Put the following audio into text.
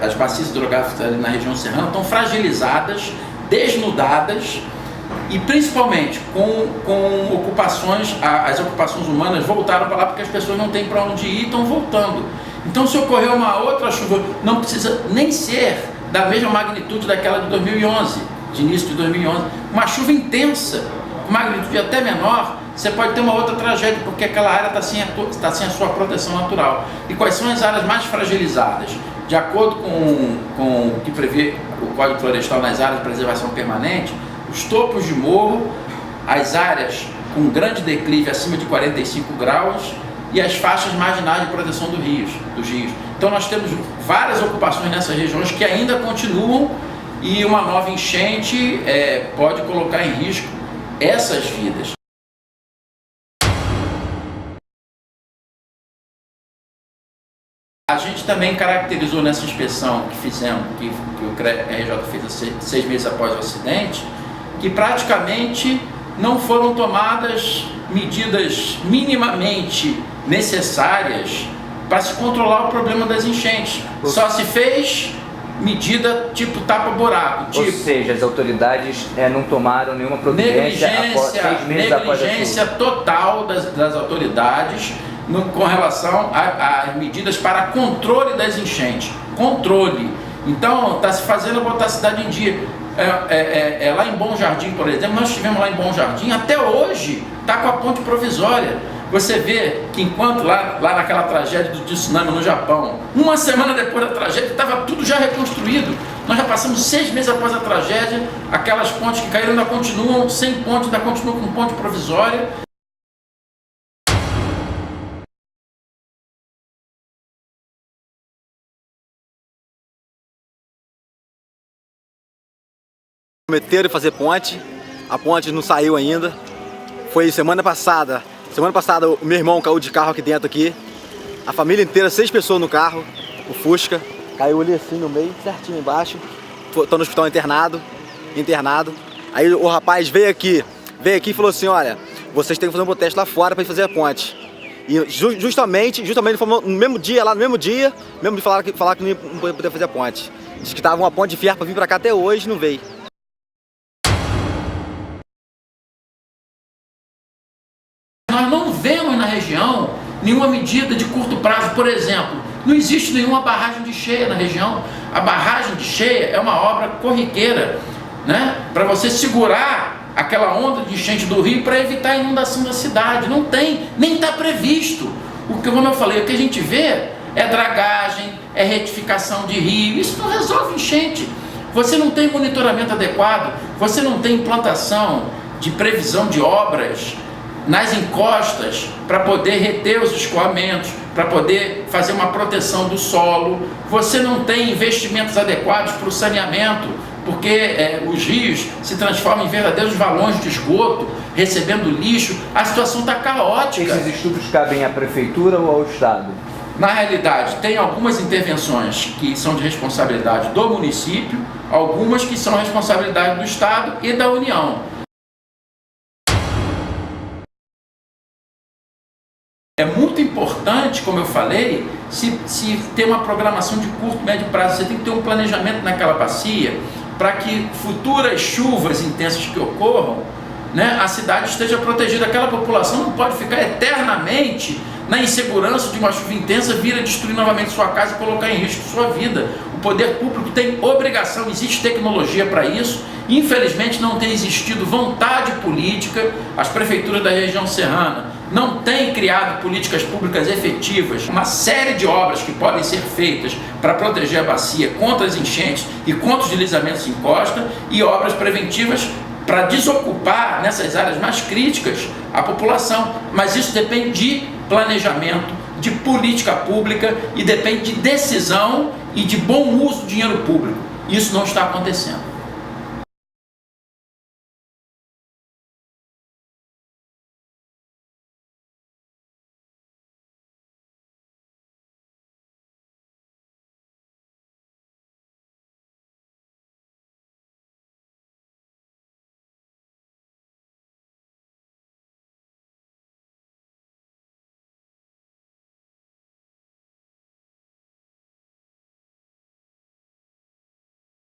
as bacias hidrográficas ali na região serrana estão fragilizadas, desnudadas e principalmente com ocupações, as ocupações humanas voltaram para lá porque as pessoas não têm para onde ir e estão voltando. Então, se ocorrer uma outra chuva, não precisa nem ser da mesma magnitude daquela de 2011, de início de 2011, uma chuva intensa, magnitude até menor, você pode ter uma outra tragédia, porque aquela área está sem a sua proteção natural. E quais são as áreas mais fragilizadas? De acordo com o que prevê o Código Florestal nas áreas de preservação permanente, os topos de morro, as áreas com grande declive acima de 45 graus e as faixas marginais de proteção dos rios. Então nós temos várias ocupações nessas regiões que ainda continuam e uma nova enchente pode colocar em risco essas vidas. A gente também caracterizou nessa inspeção que fizemos, que o RJ fez 6 meses após o acidente, que praticamente não foram tomadas medidas minimamente necessárias para se controlar o problema das enchentes. Só se fez medida tipo tapa-buraco. Ou seja, as autoridades não tomaram nenhuma providência após 6 meses após a chuva. Negligência total das autoridades com relação às medidas para controle das enchentes. Controle. Então, está se fazendo botar a cidade em dia. Lá em Bom Jardim, por exemplo, nós estivemos lá em Bom Jardim, até hoje está com a ponte provisória. Você vê que enquanto lá naquela tragédia do tsunami no Japão, uma semana depois da tragédia, estava tudo já reconstruído. Nós já passamos 6 meses após a tragédia, aquelas pontes que caíram ainda continuam sem ponte, ainda continuam com ponte provisória. Prometeram fazer ponte, a ponte não saiu ainda. Foi semana passada o meu irmão caiu de carro aqui dentro aqui. A família inteira, 6 pessoas no carro, o Fusca. Caiu ali assim no meio, certinho embaixo. Tô no hospital internado. Aí o rapaz veio aqui e falou assim, olha, vocês têm que fazer um protesto lá fora para fazer a ponte. E justamente ele falou no mesmo dia, mesmo de falar que não ia poder fazer a ponte. Diz que tava uma ponte de ferro para vir para cá até hoje, não veio. Nós não vemos na região nenhuma medida de curto prazo. Por exemplo, não existe nenhuma barragem de cheia na região. A barragem de cheia é uma obra corriqueira, né? Para você segurar aquela onda de enchente do rio para evitar a inundação da cidade. Não tem, nem está previsto. Como eu falei, o que a gente vê é dragagem, é retificação de rio. Isso não resolve enchente. Você não tem monitoramento adequado, você não tem implantação de previsão de obras nas encostas para poder reter os escoamentos, para poder fazer uma proteção do solo. Você não tem investimentos adequados para o saneamento, porque os rios se transformam em verdadeiros valões de esgoto, recebendo lixo. A situação está caótica. Esses estudos cabem à prefeitura ou ao Estado? Na realidade, tem algumas intervenções que são de responsabilidade do município, algumas que são responsabilidade do Estado e da União. É muito importante, como eu falei, se ter uma programação de curto, médio prazo. Você tem que ter um planejamento naquela bacia para que futuras chuvas intensas que ocorram, né, a cidade esteja protegida. Aquela população não pode ficar eternamente na insegurança de uma chuva intensa vir a destruir novamente sua casa e colocar em risco sua vida. O poder público tem obrigação, existe tecnologia para isso. Infelizmente não tem existido vontade política. As prefeituras da região serrana não têm criado políticas públicas efetivas. Uma série de obras que podem ser feitas para proteger a bacia contra as enchentes e contra os deslizamentos em costa, e obras preventivas para desocupar nessas áreas mais críticas a população. Mas isso depende de planejamento, de política pública e depende de decisão e de bom uso do dinheiro público. Isso não está acontecendo.